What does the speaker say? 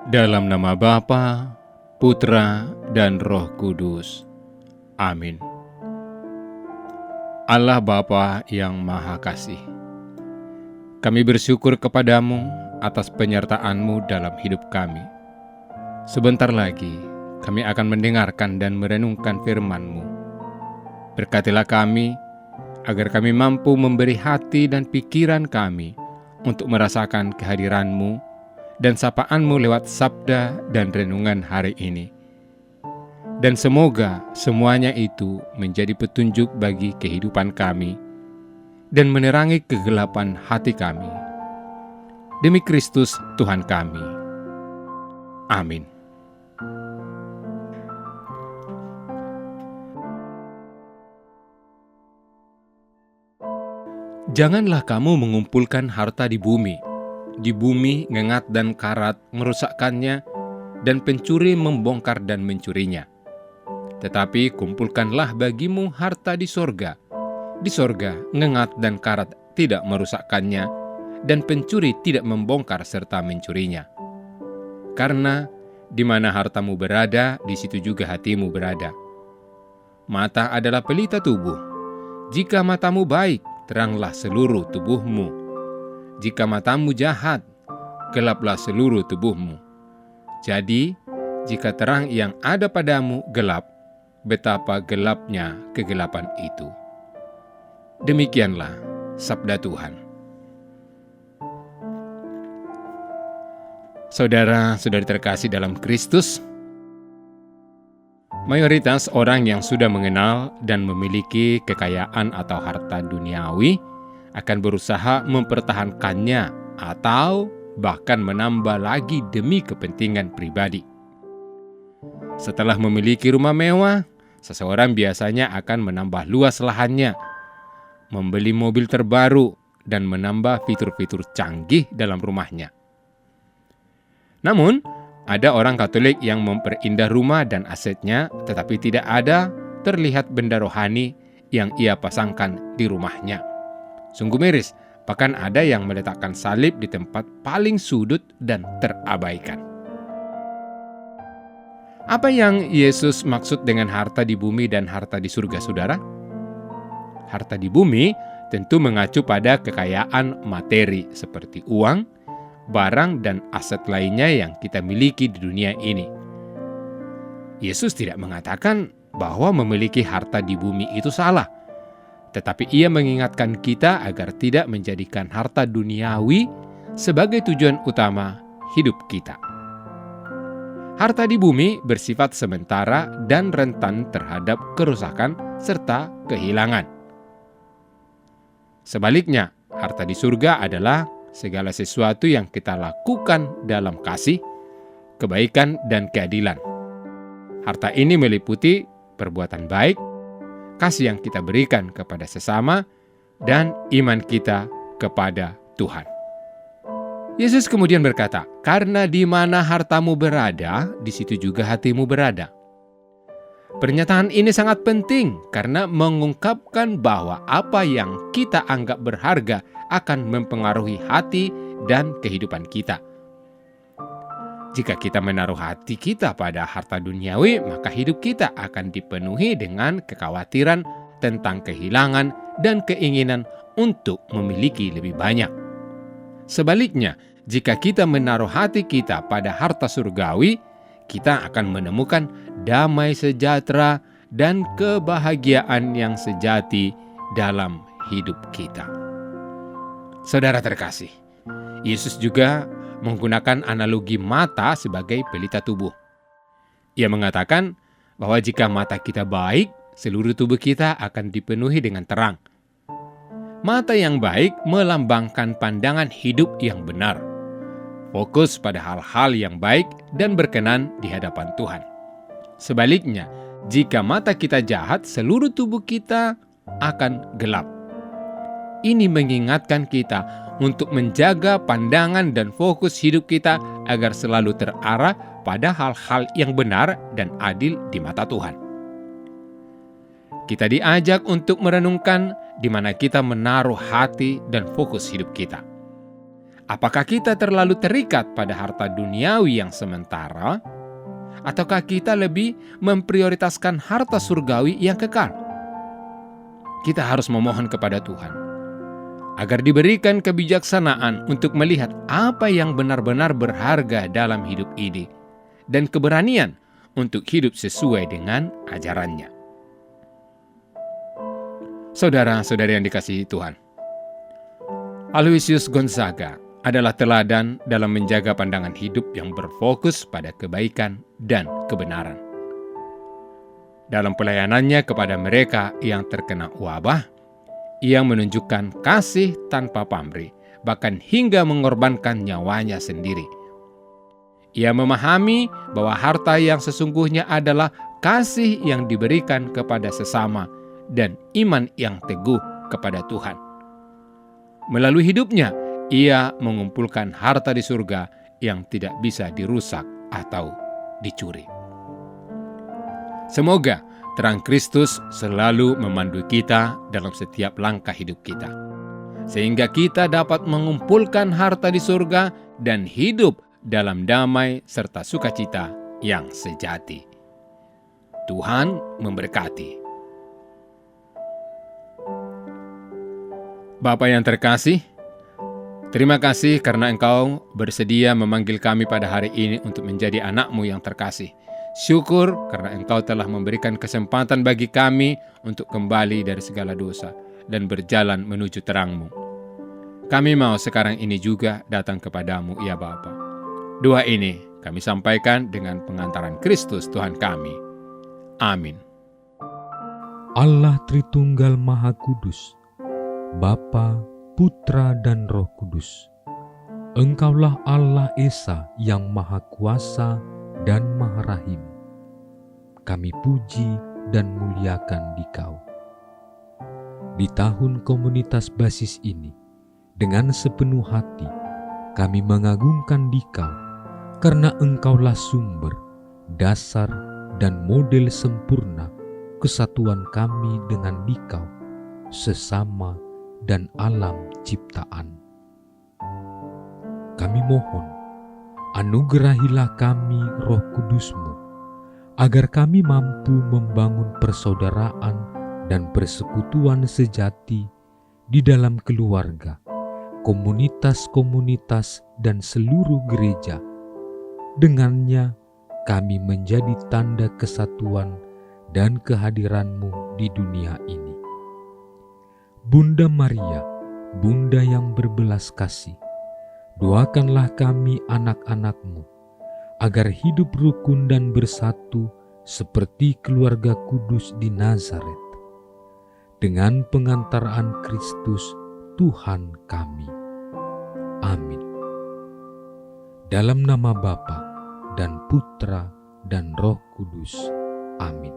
Dalam nama Bapa, Putra, dan Roh Kudus. Amin. Allah Bapa yang Maha Kasih, kami bersyukur kepadamu atas penyertaan-Mu dalam hidup kami. Sebentar lagi, kami akan mendengarkan dan merenungkan firman-Mu. Berkatilah kami, agar kami mampu memberi hati dan pikiran kami untuk merasakan kehadiran-Mu dan sapaan-Mu lewat sabda dan renungan hari ini. Dan semoga semuanya itu menjadi petunjuk bagi kehidupan kami dan menerangi kegelapan hati kami. Demi Kristus Tuhan kami. Amin. Janganlah kamu mengumpulkan harta di bumi ngengat dan karat merusakkannya, dan pencuri membongkar dan mencurinya. Tetapi kumpulkanlah bagimu harta di sorga. Di sorga ngengat dan karat tidak merusakkannya, dan pencuri tidak membongkar serta mencurinya. Karena di mana hartamu berada, di situ juga hatimu berada. Mata adalah pelita tubuh. Jika matamu baik, teranglah seluruh tubuhmu. Jika matamu jahat, gelaplah seluruh tubuhmu. Jadi, jika terang yang ada padamu gelap, betapa gelapnya kegelapan itu. Demikianlah sabda Tuhan. Saudara-saudari terkasih dalam Kristus, mayoritas orang yang sudah mengenal dan memiliki kekayaan atau harta duniawi akan berusaha mempertahankannya atau bahkan menambah lagi demi kepentingan pribadi. Setelah memiliki rumah mewah, seseorang biasanya akan menambah luas lahannya, membeli mobil terbaru, dan menambah fitur-fitur canggih dalam rumahnya. Namun, ada orang Katolik yang memperindah rumah dan asetnya, tetapi tidak ada terlihat benda rohani yang ia pasangkan di rumahnya. Sungguh miris, bahkan ada yang meletakkan salib di tempat paling sudut dan terabaikan. Apa yang Yesus maksud dengan harta di bumi dan harta di surga, saudara? Harta di bumi tentu mengacu pada kekayaan materi seperti uang, barang, dan aset lainnya yang kita miliki di dunia ini. Yesus tidak mengatakan bahwa memiliki harta di bumi itu salah, tetapi ia mengingatkan kita agar tidak menjadikan harta duniawi sebagai tujuan utama hidup kita. Harta di bumi bersifat sementara dan rentan terhadap kerusakan serta kehilangan. Sebaliknya, harta di surga adalah segala sesuatu yang kita lakukan dalam kasih, kebaikan, dan keadilan. Harta ini meliputi perbuatan baik, kasih yang kita berikan kepada sesama, dan iman kita kepada Tuhan. Yesus kemudian berkata, "Karena di mana hartamu berada, di situ juga hatimu berada." Pernyataan ini sangat penting karena mengungkapkan bahwa apa yang kita anggap berharga akan mempengaruhi hati dan kehidupan kita. Jika kita menaruh hati kita pada harta duniawi, maka hidup kita akan dipenuhi dengan kekhawatiran tentang kehilangan dan keinginan untuk memiliki lebih banyak. Sebaliknya, jika kita menaruh hati kita pada harta surgawi, kita akan menemukan damai sejahtera dan kebahagiaan yang sejati dalam hidup kita. Saudara terkasih, Yesus juga menggunakan analogi mata sebagai pelita tubuh. Ia mengatakan bahwa jika mata kita baik, seluruh tubuh kita akan dipenuhi dengan terang. Mata yang baik melambangkan pandangan hidup yang benar, fokus pada hal-hal yang baik dan berkenan di hadapan Tuhan. Sebaliknya, jika mata kita jahat, seluruh tubuh kita akan gelap. Ini mengingatkan kita untuk menjaga pandangan dan fokus hidup kita agar selalu terarah pada hal-hal yang benar dan adil di mata Tuhan. Kita diajak untuk merenungkan di mana kita menaruh hati dan fokus hidup kita. Apakah kita terlalu terikat pada harta duniawi yang sementara, ataukah kita lebih memprioritaskan harta surgawi yang kekal? Kita harus memohon kepada Tuhan agar diberikan kebijaksanaan untuk melihat apa yang benar-benar berharga dalam hidup ini dan keberanian untuk hidup sesuai dengan ajarannya. Saudara-saudari yang dikasihi Tuhan, Aloysius Gonzaga adalah teladan dalam menjaga pandangan hidup yang berfokus pada kebaikan dan kebenaran. Dalam pelayanannya kepada mereka yang terkena wabah, ia menunjukkan kasih tanpa pamrih, bahkan hingga mengorbankan nyawanya sendiri. Ia memahami bahwa harta yang sesungguhnya adalah kasih yang diberikan kepada sesama dan iman yang teguh kepada Tuhan. Melalui hidupnya, ia mengumpulkan harta di surga yang tidak bisa dirusak atau dicuri. Semoga terang Kristus selalu memandu kita dalam setiap langkah hidup kita, sehingga kita dapat mengumpulkan harta di surga dan hidup dalam damai serta sukacita yang sejati. Tuhan memberkati. Bapa yang terkasih, terima kasih karena Engkau bersedia memanggil kami pada hari ini untuk menjadi anak-Mu yang terkasih. Syukur karena Engkau telah memberikan kesempatan bagi kami untuk kembali dari segala dosa dan berjalan menuju terang-Mu. Kami mau sekarang ini juga datang kepadamu, ya Bapa. Doa ini kami sampaikan dengan pengantaran Kristus Tuhan kami. Amin. Allah Tritunggal Maha Kudus, Bapa, Putra, dan Roh Kudus. Engkaulah Allah Esa yang Maha Kuasa dan Maha Rahim. Kami puji dan muliakan Dikau. Di tahun komunitas basis ini, dengan sepenuh hati, kami mengagungkan Dikau, karena Engkaulah sumber, dasar, dan model sempurna kesatuan kami dengan Dikau, sesama dan alam ciptaan. Kami mohon, anugerahilah kami Roh Kudus-Mu, agar kami mampu membangun persaudaraan dan persekutuan sejati di dalam keluarga, komunitas-komunitas, dan seluruh gereja. Dengannya kami menjadi tanda kesatuan dan kehadiran-Mu di dunia ini. Bunda Maria, Bunda yang berbelas kasih, doakanlah kami anak-anak-Mu, agar hidup rukun dan bersatu seperti keluarga kudus di Nazaret, dengan pengantaran Kristus Tuhan kami. Amin. Dalam nama Bapa dan Putra dan Roh Kudus. Amin.